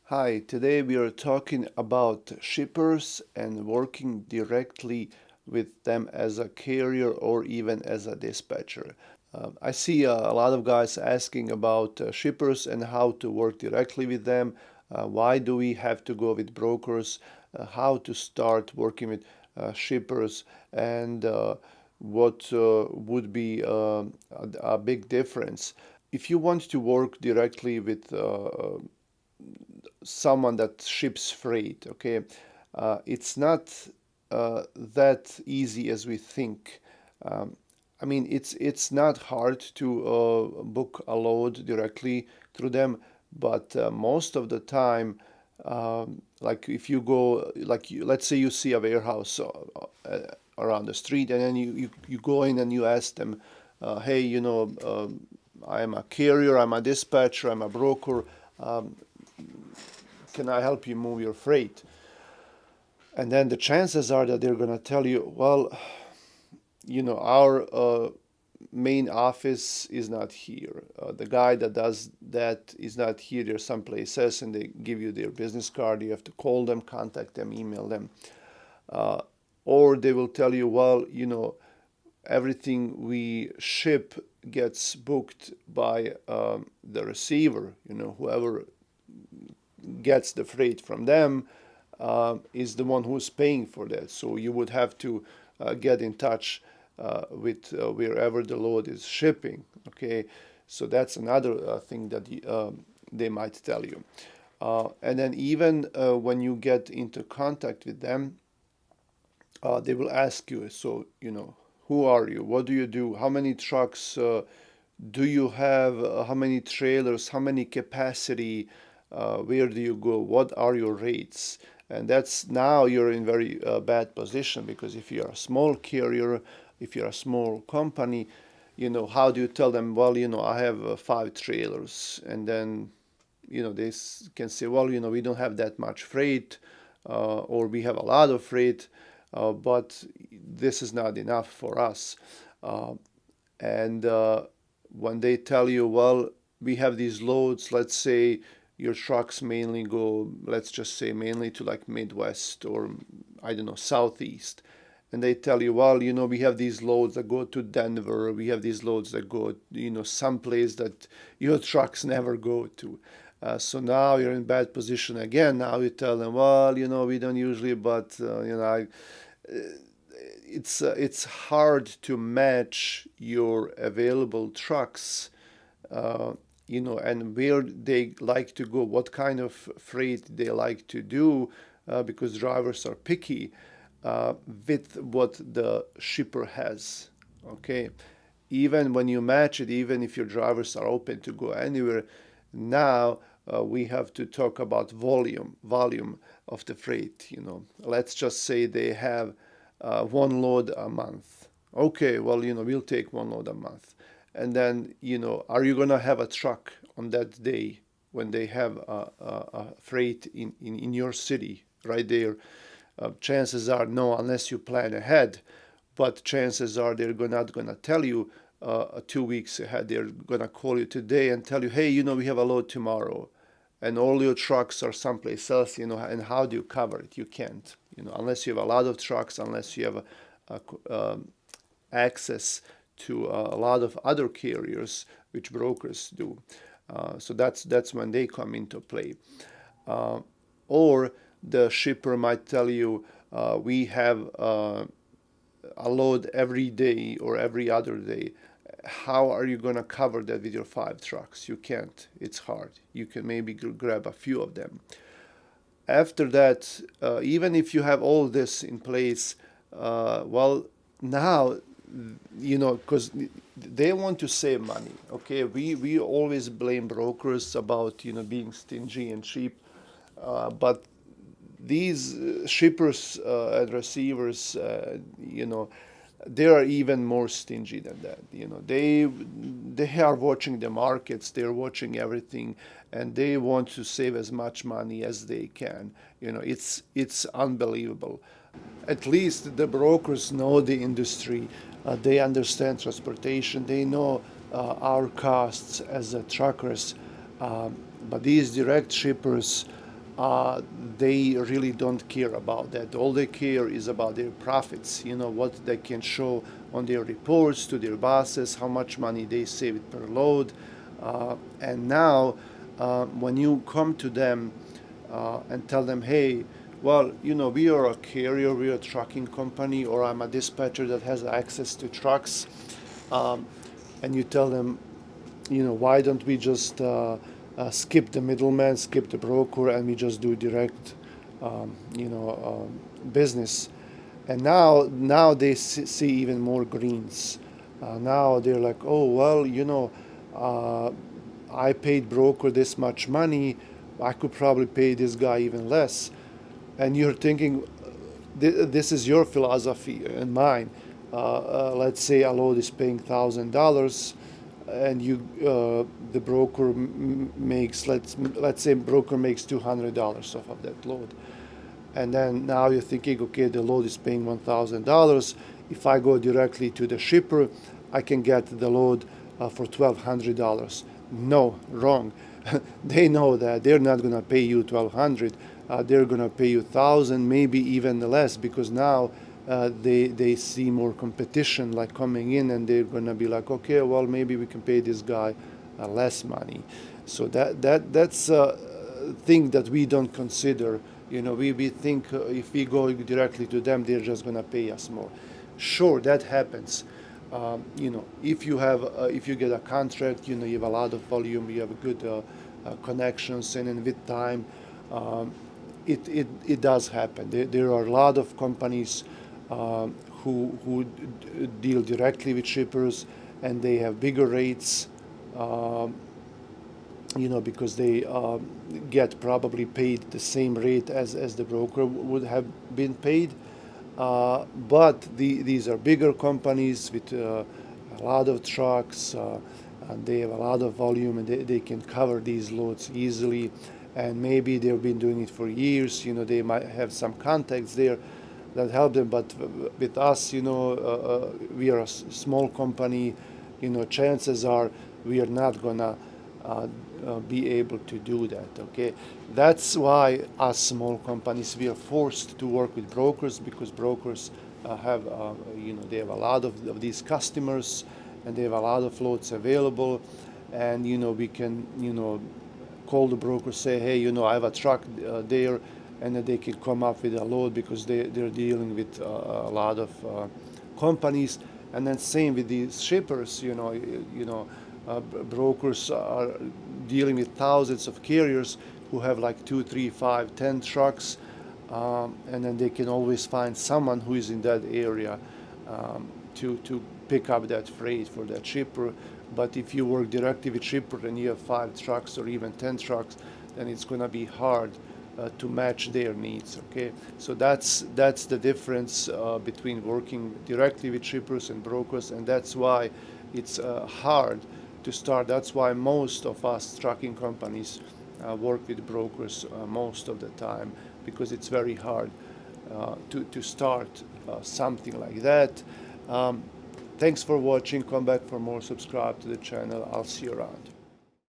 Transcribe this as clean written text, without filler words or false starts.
Hi, today we are talking about shippers and working directly with them as a carrier or even as a dispatcher. I see a lot of guys asking about shippers and how to work directly with them. Why do we have to go with brokers? How to start working with shippers and what would be a big difference. If you want to work directly with someone that ships freight, okay, it's not that easy as we think. Um, I mean, it's not hard to book a load directly through them, but most of the time, like if you go, like let's say you see a warehouse around the street, and then you go in and you ask them, hey, I'm a carrier, I'm a dispatcher, I'm a broker. Can I help you move your freight? And then the chances are that they're going to tell you, well, our main office is not here. The guy that does that is not here. They're someplace else, and they give you their business card. You have to call them, contact them, email them. Uh, or they will tell you, well, everything we ship gets booked by the receiver, whoever gets the freight from them is the one who's paying for that. So you would have to get in touch with wherever the load is shipping. Okay, so that's another thing that they might tell you. And then even when you get into contact with them, they will ask you, so, who are you? What do you do? How many trucks do you have? How many trailers? How many capacity? Where do you go? What are your rates? And that's now you're in very bad position because if you're a small carrier, if you're a small company, how do you tell them, well, I have 5 trailers, and then they can say, well, we don't have that much freight, or we have a lot of freight, but this is not enough for us. Uh, and when they tell you, well, we have these loads, let's say your trucks mainly go, let's just say mainly to like Midwest or I don't know, Southeast. And they tell you, well, we have these loads that go to Denver. We have these loads that go, someplace that your trucks never go to. So now you're in bad position again. Now you tell them, well, we don't usually, but it's hard to match your available trucks, and where they like to go, what kind of freight they like to do, because drivers are picky with what the shipper has. Okay, even when you match it, even if your drivers are open to go anywhere, now we have to talk about volume of the freight. Let's just say they have one load a month. Okay, well, we'll take one load a month. And then, are you going to have a truck on that day when they have a freight in your city right there? Chances are no, unless you plan ahead. But chances are they're not going to tell you 2 weeks ahead. They're going to call you today and tell you, hey, we have a load tomorrow. And all your trucks are someplace else, and how do you cover it? You can't, unless you have a lot of trucks, unless you have access to a lot of other carriers, which brokers do. So that's when they come into play. Or the shipper might tell you, we have a load every day or every other day. How are you going to cover that with your 5 trucks? You can't. It's hard. You can maybe grab a few of them. After that, even if you have all this in place, well, now, because they want to save money. Okay, we always blame brokers about being stingy and cheap, but these shippers and receivers, they are even more stingy than that. They are watching the markets, they're watching everything, and they want to save as much money as they can. It's unbelievable. At least the brokers know the industry, they understand transportation, they know our costs as truckers. But these direct shippers, uh, they really don't care about that. All they care is about their profits, what they can show on their reports to their bosses, how much money they save per load. And now, when you come to them and tell them, hey, well, we are a carrier, we are a trucking company, or I'm a dispatcher that has access to trucks, um, and you tell them, why don't we just skip the middleman, skip the broker, and we just do direct, business. And now they see even more greens. Now they're like, oh well, uh, I paid broker this much money. I could probably pay this guy even less. And you're thinking, this is your philosophy and mine. Let's say a load is paying $1,000, and the broker makes, let's say broker makes $200 off of that load, and then now you're thinking, okay, the load is paying $1,000. If I go directly to the shipper, I can get the load for $1,200. No, wrong. They know that they're not going to pay you 1,200. They're going to pay you 1,000, maybe even less, because now they see more competition like coming in, and they're going to be like, okay, well, maybe we can pay this guy less money. So that's a thing that we don't consider. We think if we go directly to them, they're just going to pay us more. Sure, that happens. If you get a contract, you have a lot of volume, you have good connections, and then with time, um, it does happen. There are a lot of companies who deal directly with shippers, and they have bigger rates. Um, because they get probably paid the same rate as the broker would have been paid. But these are bigger companies with a lot of trucks, and they have a lot of volume, and they can cover these loads easily. And maybe they've been doing it for years. They might have some contacts there that help them. But with us, we are a small company. Chances are we are not gonna be able to do that. Okay, that's why us small companies, we are forced to work with brokers, because brokers have they have a lot of these customers, and they have a lot of loads available, and we can call the broker, say, hey, I have a truck there, and then they can come up with a load, because they're dealing with a lot of companies. And then same with these shippers. Brokers are dealing with thousands of carriers who have like 2, 3, 5, 10 trucks, and then they can always find someone who is in that area to pick up that freight for that shipper. But if you work directly with shipper and you have 5 trucks or even 10 trucks, then it's going to be hard to match their needs. Okay, so that's the difference between working directly with shippers and brokers, and that's why it's hard to start. That's why most of us trucking companies work with brokers most of the time, because it's very hard to start something like that. Um, Thanks for watching. Come back for more. Subscribe to the channel. I'll see you around.